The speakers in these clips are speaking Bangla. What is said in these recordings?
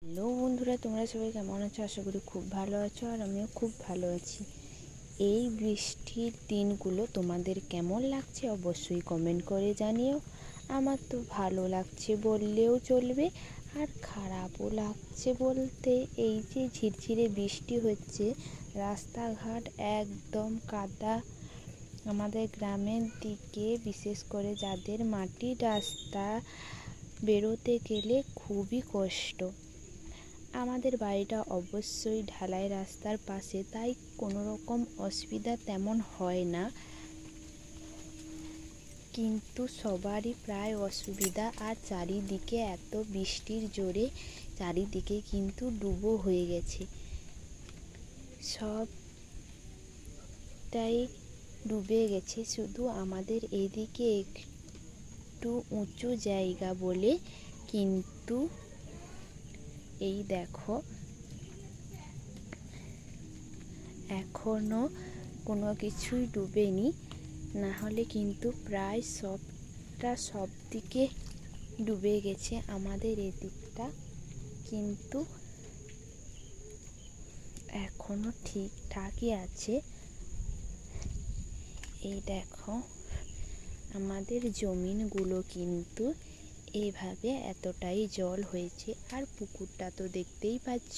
হ্যালো বন্ধুরা, তোমরা সবাই কেমন আছো? আশা করি খুব ভালো আছো, আর আমিও খুব ভালো আছি। এই বৃষ্টির দিনগুলো তোমাদের কেমন লাগছে অবশ্যই কমেন্ট করে জানিও। আমার তো ভালো লাগছে বললেও চলবে, আর খারাপও লাগছে বলতে। এই যে ঝিরঝিরে বৃষ্টি হচ্ছে, রাস্তাঘাট একদম কাদা। আমাদের গ্রামের দিকে বিশেষ করে যাদের মাটির রাস্তা, বেরোতে গেলে খুবই কষ্ট। আমাদের বাড়িটা অবশ্যই ঢালাই রাস্তার পাশে, তাই কোনো রকম অসুবিধা তেমন হয় না, কিন্তু সবারই প্রায় অসুবিধা। আর চারিদিকে এত বৃষ্টির জোরে চারিদিকে কিন্তু ডুবো হয়ে গেছে, সবটাই ডুবে গেছে। শুধু আমাদের এদিকে একটু উঁচু জায়গা বলে, কিন্তু এই দেখো এখনো কোনো কিছুই ডুবেনি, না হলে কিন্তু প্রায় সব দিকে ডুবে গেছে। আমাদের এদিকটা কিন্তু এখনো ঠিকঠাকই আছে। এই দেখো আমাদের জমিনগুলো কিন্তু এইভাবে এতটাই জল হয়েছে। আর পুকুরটা তো দেখতেই পাচ্ছ।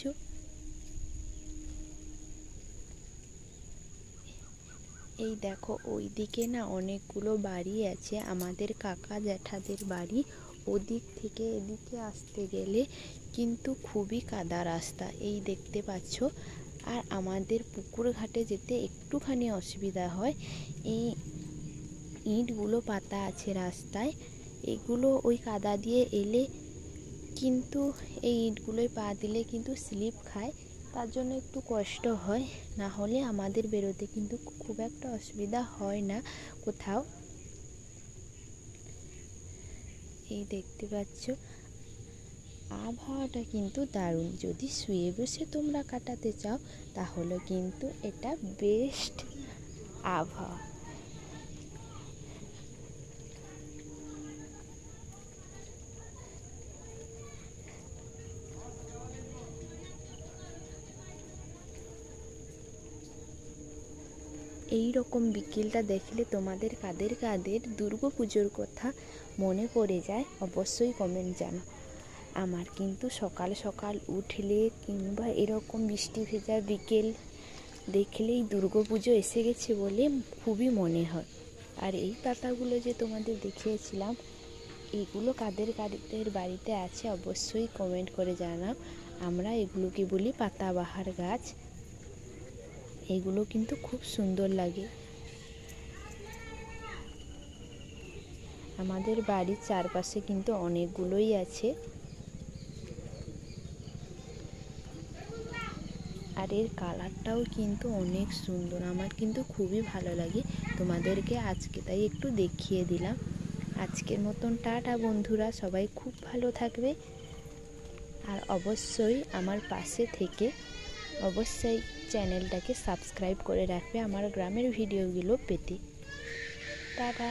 এই দেখো ওই দিকে না অনেকগুলো বাড়ি আছে, আমাদের কাকা জ্যাঠাদের বাড়ি। ওদিক থেকে এদিকে আসতে গেলে কিন্তু খুবই কাদা রাস্তা, এই দেখতে পাচ্ছ। আর আমাদের পুকুর ঘাটে যেতে একটুখানি অসুবিধা হয়। এই ইঁটগুলো পাতা আছে রাস্তায়, এগুলো ওই কাদা দিয়ে এলে কিন্তু এই ইঁটগুলোয় পা দিলে কিন্তু স্লিপ খায়, তার জন্য একটু কষ্ট হয়। না হলে আমাদের বেরোতে কিন্তু খুব একটা অসুবিধা হয় না কোথাও। এই দেখতে পাচ্ছ আবহাওয়াটা কিন্তু দারুণ। যদি শুয়ে বসে তোমরা কাটাতে চাও তাহলে কিন্তু এটা বেস্ট আবহাওয়া। এই রকম বিকেলটা দেখলে তোমাদের কাদের কাদের দুর্গাপুজোর কথা মনে পড়ে যায় অবশ্যই কমেন্ট জানাও। আমার কিন্তু সকাল সকাল উঠলে কিংবা এরকম বৃষ্টি ভেজা বিকেল দেখলেই দুর্গাপুজো এসে গেছে বলে খুবই মনে হয়। আর এই পাতাগুলো যে তোমাদের দেখিয়েছিলাম, এগুলো কাদের কাদের বাড়িতে আছে অবশ্যই কমেন্ট করে জানাও। আমরা এগুলোকে বলি পাতাবাহার গাছ। এগুলো কিন্তু খুব সুন্দর লাগে। আমাদের বাড়ির চারপাশে কিন্তু অনেকগুলোই আছে, আর এর কালারটাও কিন্তু অনেক সুন্দর। আমার কিন্তু খুবই ভালো লাগে, তোমাদেরকে আজকে তাই একটু দেখিয়ে দিলাম। আজকের মতন টাটা বন্ধুরা, সবাই খুব ভালো থাকবে। আর অবশ্যই আমার পাশে থেকে অবশ্যই চ্যানেলটাকে সাবস্ক্রাইব করে রাখবে আমার গ্রামের ভিডিওগুলো পেতে। টাটা।